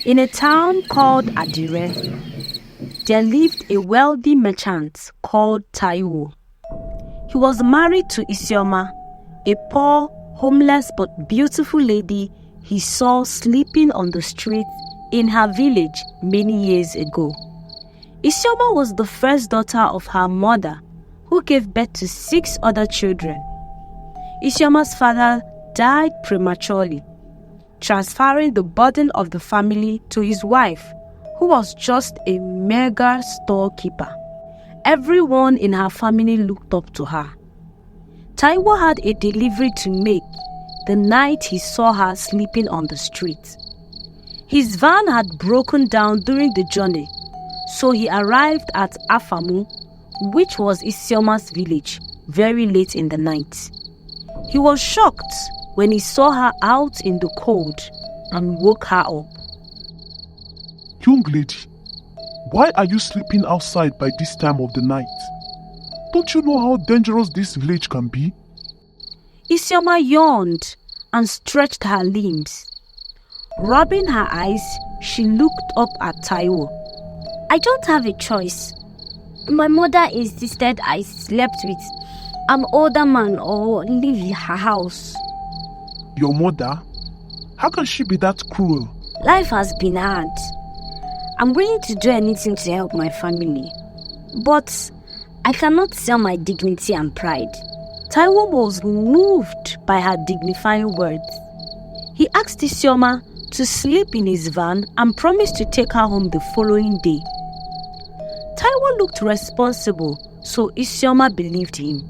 In a town called Adire, there lived a wealthy merchant called Taio. He was married to Isioma, a poor, homeless but beautiful lady he saw sleeping on the street in her village many years ago. Isioma was the first daughter of her mother, who gave birth to 6 other children. Isioma's father died prematurely, transferring the burden of the family to his wife, who was just a meager storekeeper. Everyone in her family looked up to her. Taio had a delivery to make the night he saw her sleeping on the street. His van had broken down during the journey, so he arrived at Afamu, which was Isioma's village, very late in the night. He was shocked when he saw her out in the cold and woke her up. Young lady, why are you sleeping outside by this time of the night? Don't you know how dangerous this village can be? Isioma yawned and stretched her limbs. Rubbing her eyes, she looked up at Taio. I don't have a choice. My mother insisted I slept with an older man or leave her house. Your mother? How can she be that cruel? Life has been hard. I'm willing to do anything to help my family, but I cannot sell my dignity and pride. Taio was moved by her dignifying words. He asked Isioma to sleep in his van and promised to take her home the following day. Taio looked responsible, so Isioma believed him.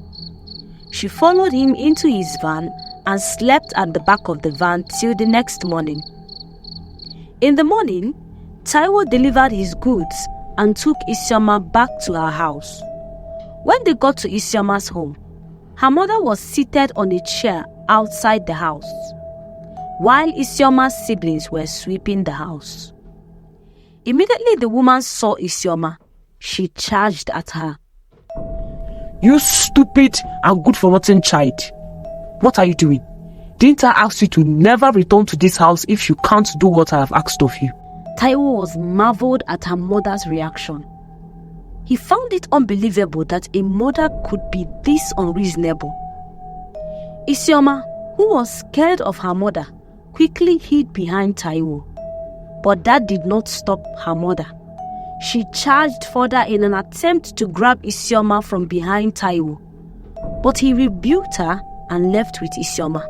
She followed him into his van and slept at the back of the van till the next morning. In the morning, Taio delivered his goods and took Isioma back to her house. When they got to Isioma's home, her mother was seated on a chair outside the house, while Isioma's siblings were sweeping the house. Immediately the woman saw Isioma. She charged at her. You stupid and good-for-nothing child. What are you doing? Didn't I ask you to never return to this house if you can't do what I have asked of you? Taio was marveled at her mother's reaction. He found it unbelievable that a mother could be this unreasonable. Isioma, who was scared of her mother, quickly hid behind Taio. But that did not stop her mother. She charged further in an attempt to grab Isioma from behind Taio, but he rebuked her and left with Isioma.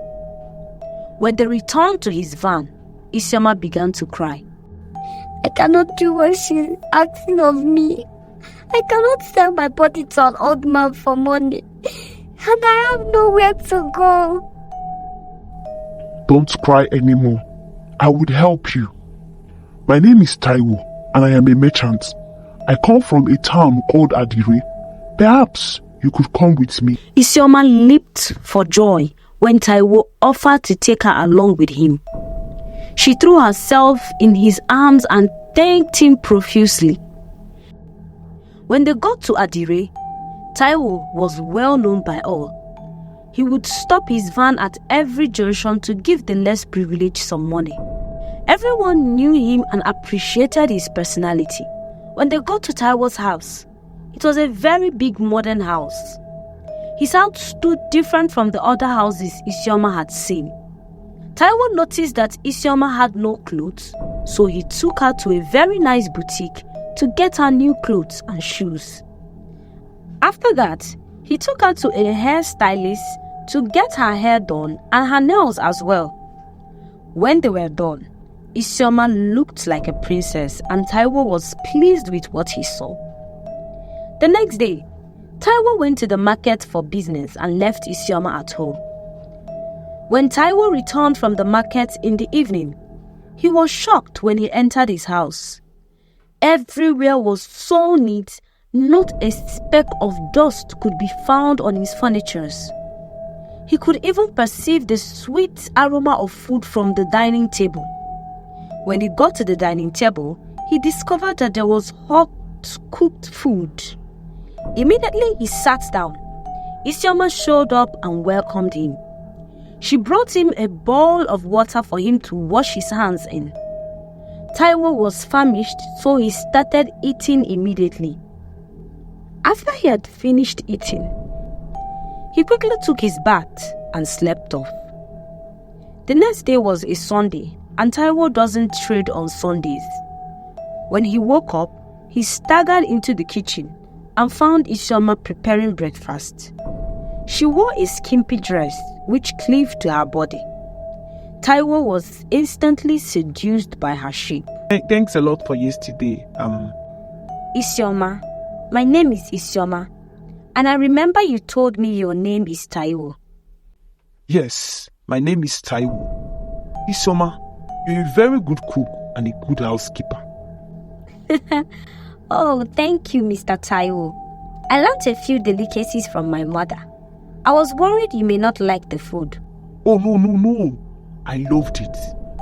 When they returned to his van, Isioma began to cry. I cannot do what she's asking of me. I cannot sell my body to an old man for money, and I have nowhere to go. Don't cry anymore. I would help you. My name is Taio, and I am a merchant. I come from a town called Adire. Perhaps you could come with me. Isioma leaped for joy when Taio offered to take her along with him. She threw herself in his arms and thanked him profusely. When they got to Adire, Taio was well known by all. He would stop his van at every junction to give the less privileged some money. Everyone knew him and appreciated his personality. When they got to Taio's house, it was a very big modern house. His house stood different from the other houses Isioma had seen. Taio noticed that Isioma had no clothes, so he took her to a very nice boutique to get her new clothes and shoes. After that, he took her to a hairstylist to get her hair done and her nails as well. When they were done, Isioma looked like a princess and Taio was pleased with what he saw. The next day, Taio went to the market for business and left Isioma at home. When Taio returned from the market in the evening, he was shocked when he entered his house. Everywhere was so neat, not a speck of dust could be found on his furnitures. He could even perceive the sweet aroma of food from the dining table. When he got to the dining table, he discovered that there was hot, cooked food. Immediately he sat down. Isioma showed up and welcomed him. She brought him a bowl of water for him to wash his hands in. Taio was famished, so he started eating immediately. After he had finished eating, he quickly took his bath and slept off. The next day was a Sunday, and Taio doesn't trade on Sundays. When he woke up, he staggered into the kitchen and found Isioma preparing breakfast. She wore a skimpy dress which cleaved to her body. Taio was instantly seduced by her shape. Thanks a lot for yesterday. Isioma, my name is Isioma, and I remember you told me your name is Taio. Yes, my name is Taio. Isioma, you're a very good cook and a good housekeeper. Oh, thank you, Mr. Taio. I learned a few delicacies from my mother. I was worried you may not like the food. Oh, no. I loved it.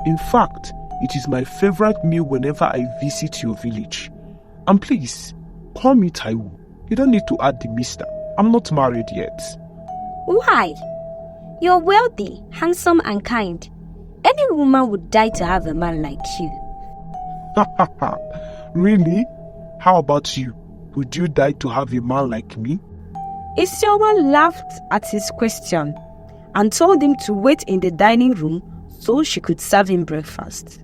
In fact, it is my favorite meal whenever I visit your village. And please, call me Taio. You don't need to add the mister. I'm not married yet. Why? You're wealthy, handsome, and kind. Any woman would die to have a man like you. Really? How about you? Would you die to have a man like me? Isioma laughed at his question and told him to wait in the dining room so she could serve him breakfast.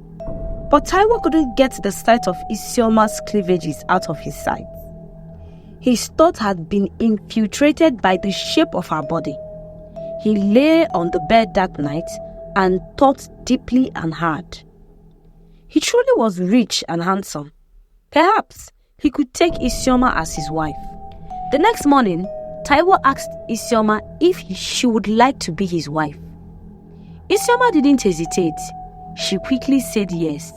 But Taio couldn't get the sight of Isioma's cleavages out of his sight. His thought had been infiltrated by the shape of her body. He lay on the bed that night and thought deeply and hard. He truly was rich and handsome. Perhaps he could take Isioma as his wife. The next morning, Taio asked Isioma if she would like to be his wife. Isioma didn't hesitate. She quickly said yes.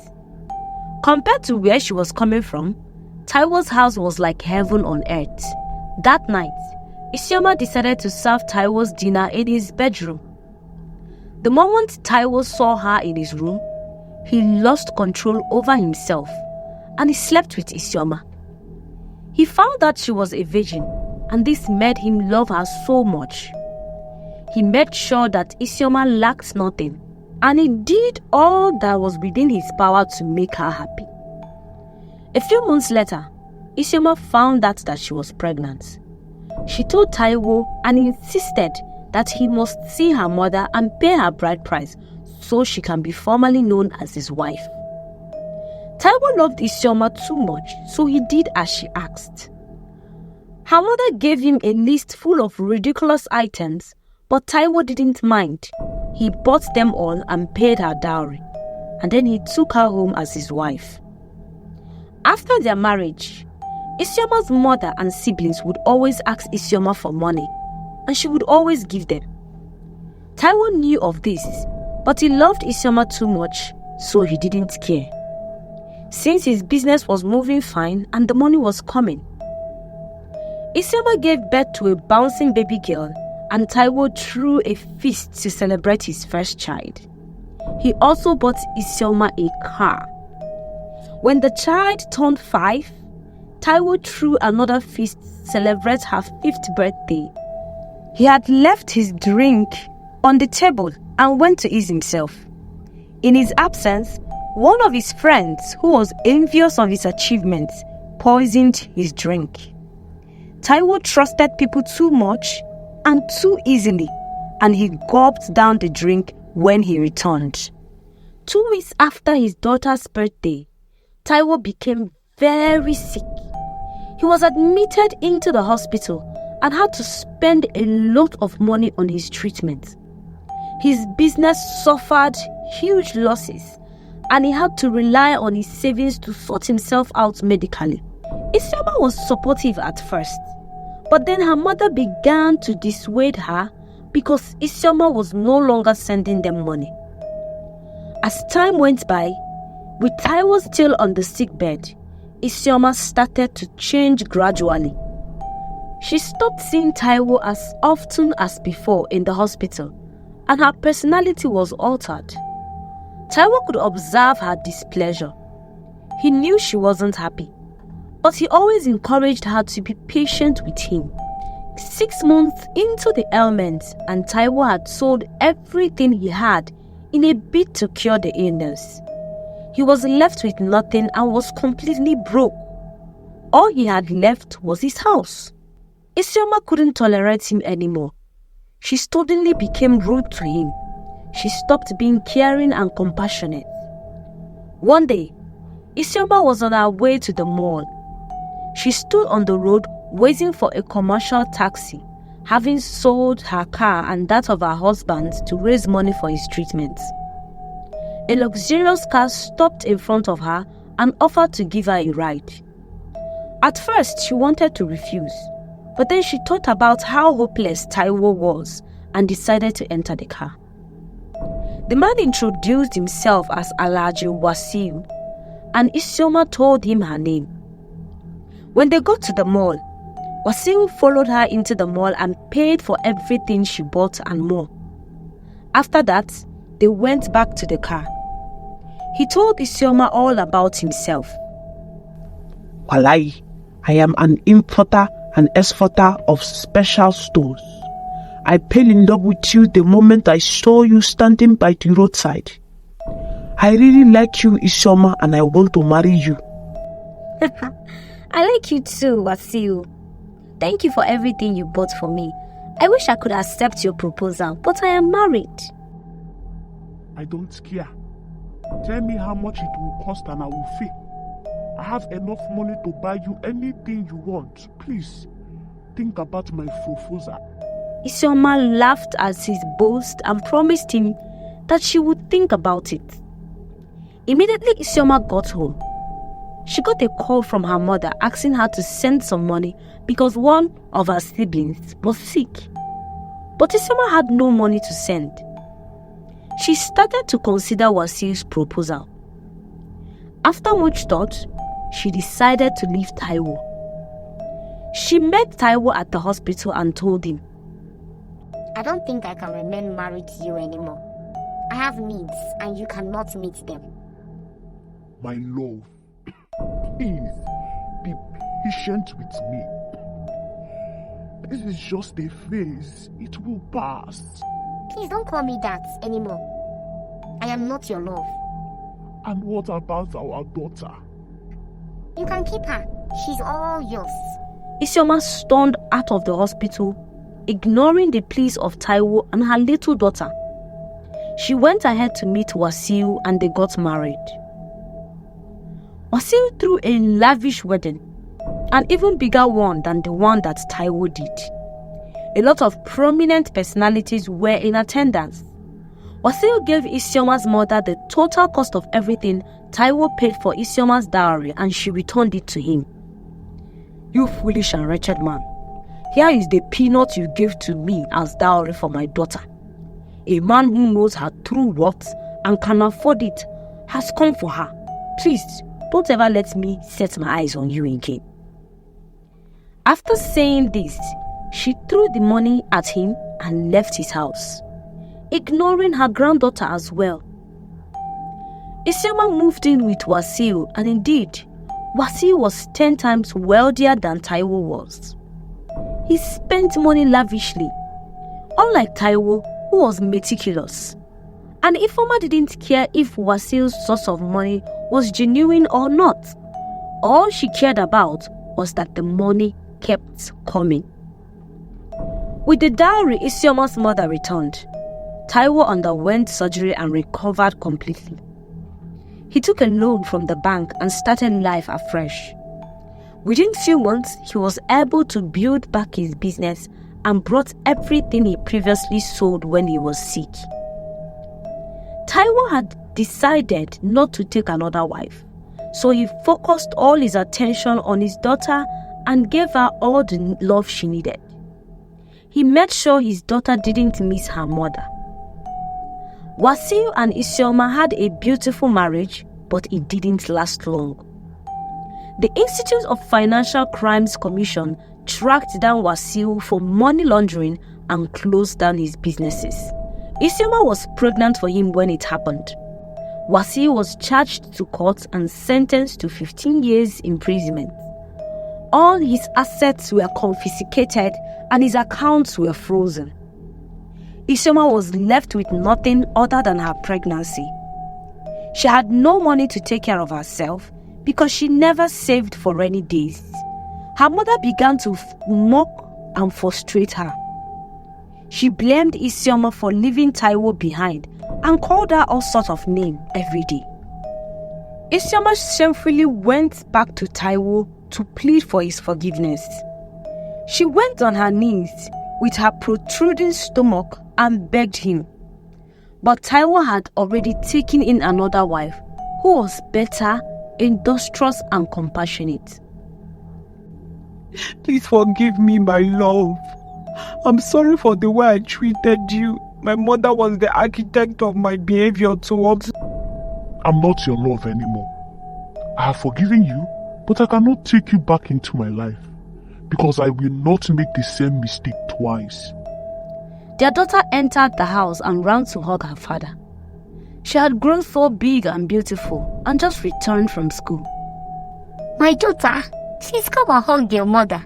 Compared to where she was coming from, Taio's house was like heaven on earth. That night, Isioma decided to serve Taio's dinner in his bedroom. The moment Taio saw her in his room, he lost control over himself and he slept with Isioma. He found that she was a virgin, and this made him love her so much. He made sure that Isioma lacked nothing, and he did all that was within his power to make her happy. A few months later, Isioma found out that she was pregnant. She told Taio and insisted that he must see her mother and pay her bride price so she can be formally known as his wife. Taio loved Isioma too much, so he did as she asked. Her mother gave him a list full of ridiculous items, but Taio didn't mind. He bought them all and paid her dowry, and then he took her home as his wife. After their marriage, Isioma's mother and siblings would always ask Isioma for money, and she would always give them. Taio knew of this, but he loved Isioma too much, so he didn't care. Since his business was moving fine and the money was coming, Isioma gave birth to a bouncing baby girl, and Taio threw a feast to celebrate his first child. He also bought Isioma a car. When the child turned 5, Taio threw another feast to celebrate her 5th birthday. He had left his drink on the table and went to ease himself. In his absence, one of his friends, who was envious of his achievements, poisoned his drink. Taio trusted people too much and too easily, and he gulped down the drink when he returned. 2 weeks after his daughter's birthday, Taio became very sick. He was admitted into the hospital and had to spend a lot of money on his treatment. His business suffered huge losses, and he had to rely on his savings to sort himself out medically. Isioma was supportive at first, but then her mother began to dissuade her because Isioma was no longer sending them money. As time went by, with Taio still on the sick bed, Isioma started to change gradually. She stopped seeing Taio as often as before in the hospital, and her personality was altered. Taio could observe her displeasure. He knew she wasn't happy, but he always encouraged her to be patient with him. 6 months into the ailment, and Taio had sold everything he had in a bid to cure the illness. He was left with nothing and was completely broke. All he had left was his house. Isioma couldn't tolerate him anymore. She suddenly became rude to him. She stopped being caring and compassionate. One day, Isioma was on her way to the mall. She stood on the road waiting for a commercial taxi, having sold her car and that of her husband to raise money for his treatment. A luxurious car stopped in front of her and offered to give her a ride. At first, she wanted to refuse, but then she thought about how hopeless Taio was and decided to enter the car. The man introduced himself as Alhaji Wasel, and Isioma told him her name. When they got to the mall, Wasel followed her into the mall and paid for everything she bought and more. After that, they went back to the car. He told Isioma all about himself. Walai, I am an importer and exporter of special stones. I fell in love with you the moment I saw you standing by the roadside. I really like you, Isioma, and I want to marry you. I like you too, Wasel. Thank you for everything you bought for me. I wish I could accept your proposal, but I am married. I don't care. Tell me how much it will cost and I will pay. I have enough money to buy you anything you want. Please, think about my proposal. Isioma laughed at his boast and promised him that she would think about it. Immediately, Isioma got home. She got a call from her mother asking her to send some money because one of her siblings was sick. But Isioma had no money to send. She started to consider Wasel's proposal. After much thought, she decided to leave Taio. She met Taio at the hospital and told him, I don't think I can remain married to you anymore. I have needs and you cannot meet them. My love, please be patient with me. This is just a phase. It will pass. Please don't call me that anymore. I am not your love. And what about our daughter? You can keep her. She's all yours. Isioma stormed out of the hospital, ignoring the pleas of Taio and her little daughter. She went ahead to meet Wasel and they got married. Wasel threw a lavish wedding, an even bigger one than the one that Taio did. A lot of prominent personalities were in attendance. Wasel gave Isioma's mother the total cost of everything Taio paid for Isioma's dowry and she returned it to him. You foolish and wretched man. Here is the peanut you gave to me as dowry for my daughter. A man who knows her true worth and can afford it has come for her. Please, don't ever let me set my eyes on you again. After saying this, she threw the money at him and left his house, ignoring her granddaughter as well. Isioma moved in with Wasel, and indeed, Wasel was 10 times wealthier than Taio was. He spent money lavishly, unlike Taio, who was meticulous. And Ifeoma didn't care if Wasel's source of money was genuine or not. All she cared about was that the money kept coming. With the dowry, Isioma's mother returned. Taio underwent surgery and recovered completely. He took a loan from the bank and started life afresh. Within few months, he was able to build back his business and brought everything he previously sold when he was sick. Taio had decided not to take another wife, so he focused all his attention on his daughter and gave her all the love she needed. He made sure his daughter didn't miss her mother. Wasel and Isioma had a beautiful marriage, but it didn't last long. The Institute of Financial Crimes Commission tracked down Wasel for money laundering and closed down his businesses. Isioma was pregnant for him when it happened. Wasel was charged to court and sentenced to 15 years imprisonment. All his assets were confiscated and his accounts were frozen. Isioma was left with nothing other than her pregnancy. She had no money to take care of herself because she never saved for rainy days. Her mother began to mock and frustrate her. She blamed Isioma for leaving Taio behind and called her all sorts of names every day. Isioma shamefully went back to Taio to plead for his forgiveness. She went on her knees with her protruding stomach and begged him. But Taio had already taken in another wife who was better, industrious and compassionate. Please forgive me, my love. I'm sorry for the way I treated you. My mother was the architect of my behavior towards... I'm not your love anymore. I have forgiven you, but I cannot take you back into my life because I will not make the same mistake twice. Their daughter entered the house and ran to hug her father. She had grown so big and beautiful and just returned from school. My daughter, please come and hug your mother.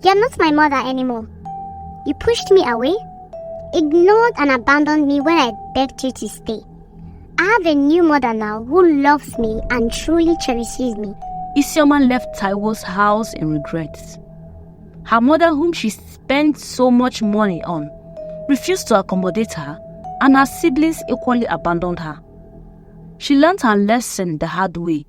You're not my mother anymore. You pushed me away, ignored and abandoned me when I begged you to stay. I have a new mother now who loves me and truly cherishes me. Isioma left Taio's house in regrets. Her mother, whom she spent so much money on, refused to accommodate her, and her siblings equally abandoned her. She learned her lesson the hard way.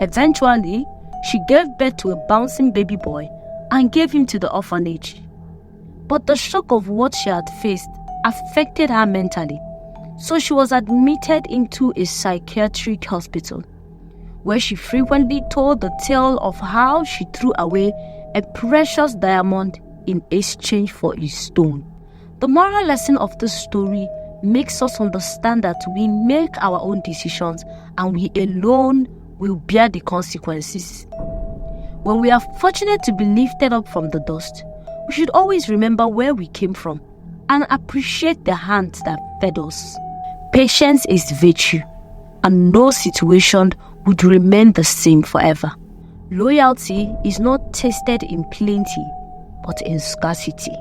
Eventually, she gave birth to a bouncing baby boy and gave him to the orphanage. But the shock of what she had faced affected her mentally, so she was admitted into a psychiatric hospital, where she frequently told the tale of how she threw away a precious diamond in exchange for a stone. The moral lesson of this story makes us understand that we make our own decisions and we alone will bear the consequences. When we are fortunate to be lifted up from the dust, we should always remember where we came from and appreciate the hands that fed us. Patience is virtue, and no situation would remain the same forever. Loyalty is not tested in plenty, but in scarcity.